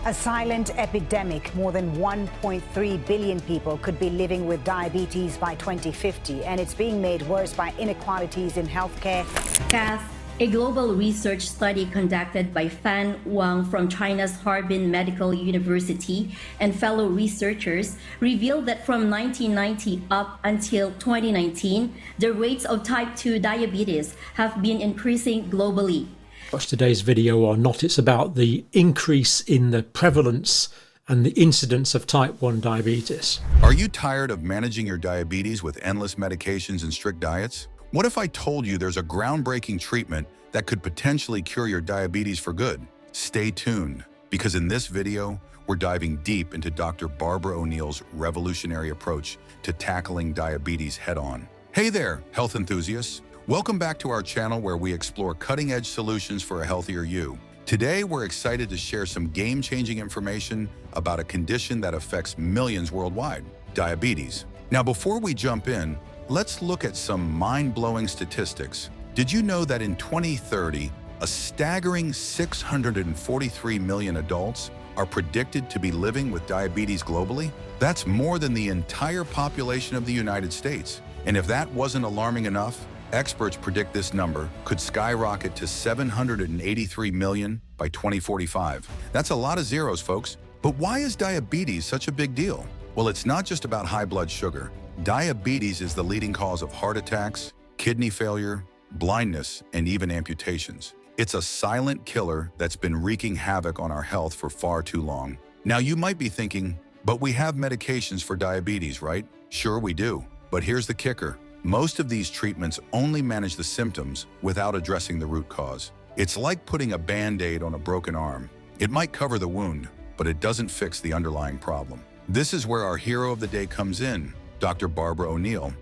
A silent epidemic. More than 1.3 billion people could be living with diabetes by 2050, and it's being made worse by inequalities in healthcare. Kath, a global research study conducted by Fan Wang from China's Harbin Medical University and fellow researchers revealed that from 1990 up until 2019, the rates of type 2 diabetes have been increasing globally. Watch today's video or not, it's about the increase in the prevalence and the incidence of type 1 diabetes. Are you tired of managing your diabetes with endless medications and strict diets? What if I told you there's a groundbreaking treatment that could potentially cure your diabetes for good? Stay tuned, because in this video, we're diving deep into Dr. Barbara O'Neill's revolutionary approach to tackling diabetes head-on. Hey there, health enthusiasts. Welcome back to our channel where we explore cutting-edge solutions for a healthier you. Today, we're excited to share some game-changing information about a condition that affects millions worldwide, diabetes. Now, before we jump in, let's look at some mind-blowing statistics. Did you know that in 2030, a staggering 643 million adults are predicted to be living with diabetes globally? That's more than the entire population of the United States. And if that wasn't alarming enough, experts predict this number could skyrocket to 783 million by 2045. That's a lot of zeros, folks. But why is diabetes such a big deal? Well, it's not just about high blood sugar. Diabetes is the leading cause of heart attacks, kidney failure, blindness, and even amputations. It's a silent killer that's been wreaking havoc on our health for far too long. Now, you might be thinking, but we have medications for diabetes, right? Sure, we do. But here's the kicker. Most of these treatments only manage the symptoms without addressing the root cause. It's like putting a Band-Aid on a broken arm. It might cover the wound, but it doesn't fix the underlying problem. This is where our hero of the day comes in, Dr. Barbara O'Neill.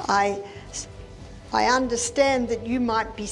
I understand that you might be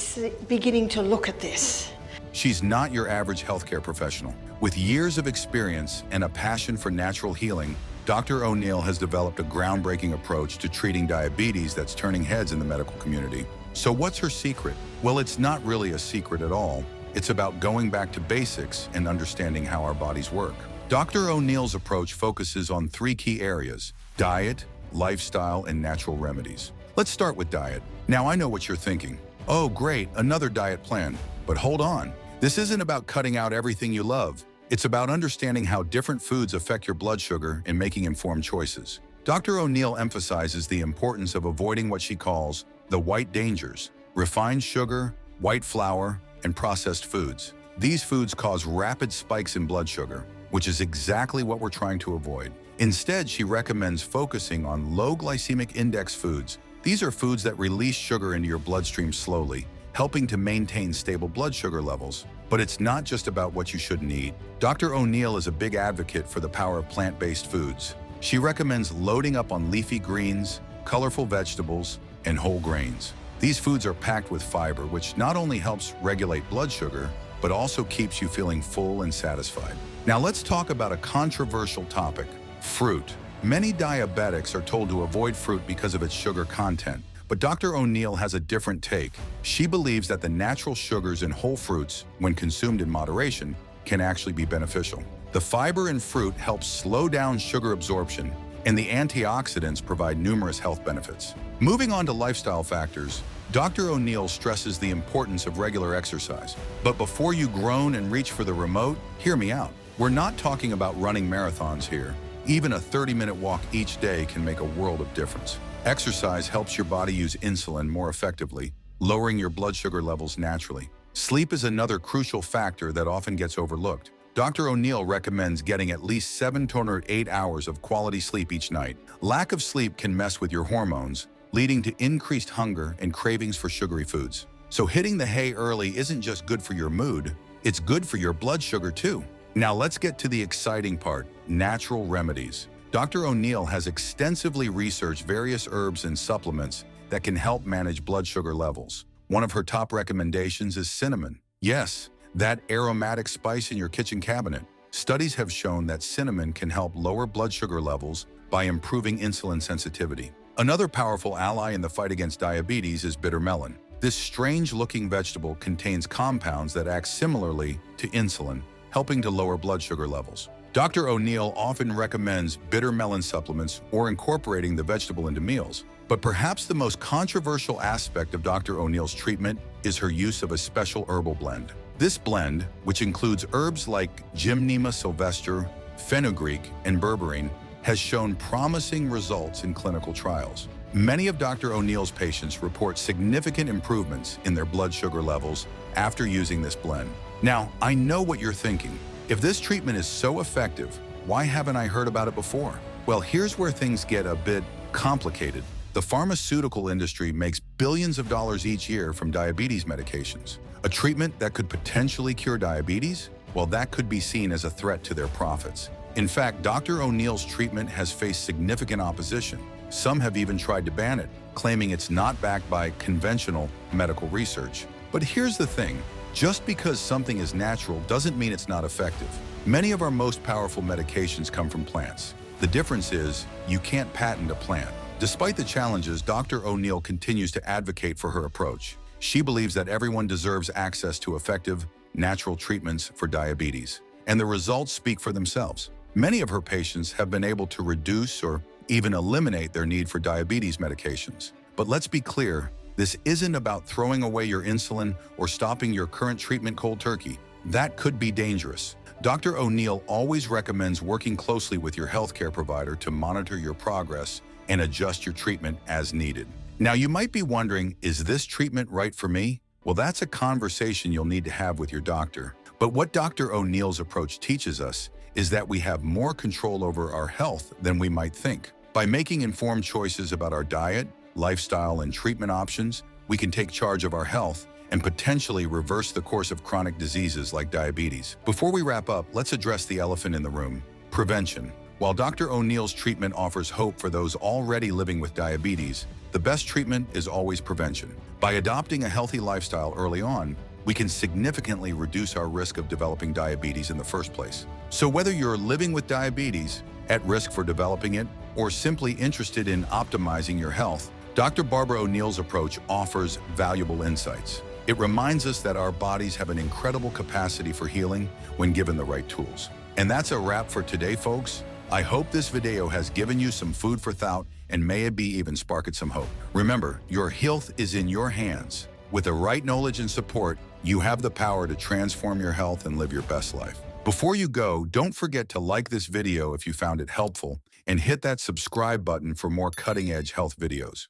beginning to look at this. She's not your average healthcare professional. With years of experience and a passion for natural healing, Dr. O'Neill has developed a groundbreaking approach to treating diabetes that's turning heads in the medical community. So what's her secret? Well, it's not really a secret at all. It's about going back to basics and understanding how our bodies work. Dr. O'Neill's approach focuses on three key areas: diet, lifestyle, and natural remedies. Let's start with diet. Now, I know what you're thinking. Oh, great, another diet plan. But hold on. This isn't about cutting out everything you love. It's about understanding how different foods affect your blood sugar and making informed choices. Dr. O'Neill emphasizes the importance of avoiding what she calls the white dangers: refined sugar, white flour, and processed foods. These foods cause rapid spikes in blood sugar, which is exactly what we're trying to avoid. Instead, she recommends focusing on low glycemic index foods. These are foods that release sugar into your bloodstream slowly, helping to maintain stable blood sugar levels. But it's not just about what you shouldn't eat. Dr. O'Neill is a big advocate for the power of plant-based foods. She recommends loading up on leafy greens, colorful vegetables, and whole grains. These foods are packed with fiber, which not only helps regulate blood sugar, but also keeps you feeling full and satisfied. Now let's talk about a controversial topic: fruit. Many diabetics are told to avoid fruit because of its sugar content. But Dr. O'Neill has a different take. She believes that the natural sugars in whole fruits, when consumed in moderation, can actually be beneficial. The fiber in fruit helps slow down sugar absorption, and the antioxidants provide numerous health benefits. Moving on to lifestyle factors, Dr. O'Neill stresses the importance of regular exercise. But before you groan and reach for the remote, hear me out. We're not talking about running marathons here. Even a 30-minute walk each day can make a world of difference. Exercise helps your body use insulin more effectively, lowering your blood sugar levels naturally. Sleep is another crucial factor that often gets overlooked. Dr. O'Neill recommends getting at least 7 to 8 hours of quality sleep each night. Lack of sleep can mess with your hormones, leading to increased hunger and cravings for sugary foods. So hitting the hay early isn't just good for your mood, it's good for your blood sugar too. Now let's get to the exciting part: natural remedies. Dr. O'Neill has extensively researched various herbs and supplements that can help manage blood sugar levels. One of her top recommendations is cinnamon. Yes, that aromatic spice in your kitchen cabinet. Studies have shown that cinnamon can help lower blood sugar levels by improving insulin sensitivity. Another powerful ally in the fight against diabetes is bitter melon. This strange-looking vegetable contains compounds that act similarly to insulin, helping to lower blood sugar levels. Dr. O'Neill often recommends bitter melon supplements or incorporating the vegetable into meals. But perhaps the most controversial aspect of Dr. O'Neill's treatment is her use of a special herbal blend. This blend, which includes herbs like Gymnema sylvestre, fenugreek, and berberine, has shown promising results in clinical trials. Many of Dr. O'Neill's patients report significant improvements in their blood sugar levels after using this blend. Now, I know what you're thinking. If this treatment is so effective, why haven't I heard about it before? Well, here's where things get a bit complicated. The pharmaceutical industry makes billions of dollars each year from diabetes medications. A treatment that could potentially cure diabetes? Well, that could be seen as a threat to their profits. In fact, Dr. O'Neill's treatment has faced significant opposition. Some have even tried to ban it, claiming it's not backed by conventional medical research. But here's the thing, just because something is natural doesn't mean it's not effective. Many of our most powerful medications come from plants. The difference is, you can't patent a plant. Despite the challenges, Dr. O'Neill continues to advocate for her approach. She believes that everyone deserves access to effective, natural treatments for diabetes, and the results speak for themselves. Many of her patients have been able to reduce or even eliminate their need for diabetes medications. But let's be clear, this isn't about throwing away your insulin or stopping your current treatment cold turkey. That could be dangerous. Dr. O'Neill always recommends working closely with your healthcare provider to monitor your progress and adjust your treatment as needed. Now, you might be wondering, is this treatment right for me? Well, that's a conversation you'll need to have with your doctor. But what Dr. O'Neill's approach teaches us is that we have more control over our health than we might think. By making informed choices about our diet, lifestyle, and treatment options, we can take charge of our health and potentially reverse the course of chronic diseases like diabetes. Before we wrap up, let's address the elephant in the room: prevention. While Dr. O'Neill's treatment offers hope for those already living with diabetes, the best treatment is always prevention. By adopting a healthy lifestyle early on, we can significantly reduce our risk of developing diabetes in the first place. So whether you're living with diabetes, at risk for developing it, or simply interested in optimizing your health, Dr. Barbara O'Neill's approach offers valuable insights. It reminds us that our bodies have an incredible capacity for healing when given the right tools. And that's a wrap for today, folks. I hope this video has given you some food for thought and may it be even sparked some hope. Remember, your health is in your hands. With the right knowledge and support, you have the power to transform your health and live your best life. Before you go, don't forget to like this video if you found it helpful and hit that subscribe button for more cutting-edge health videos.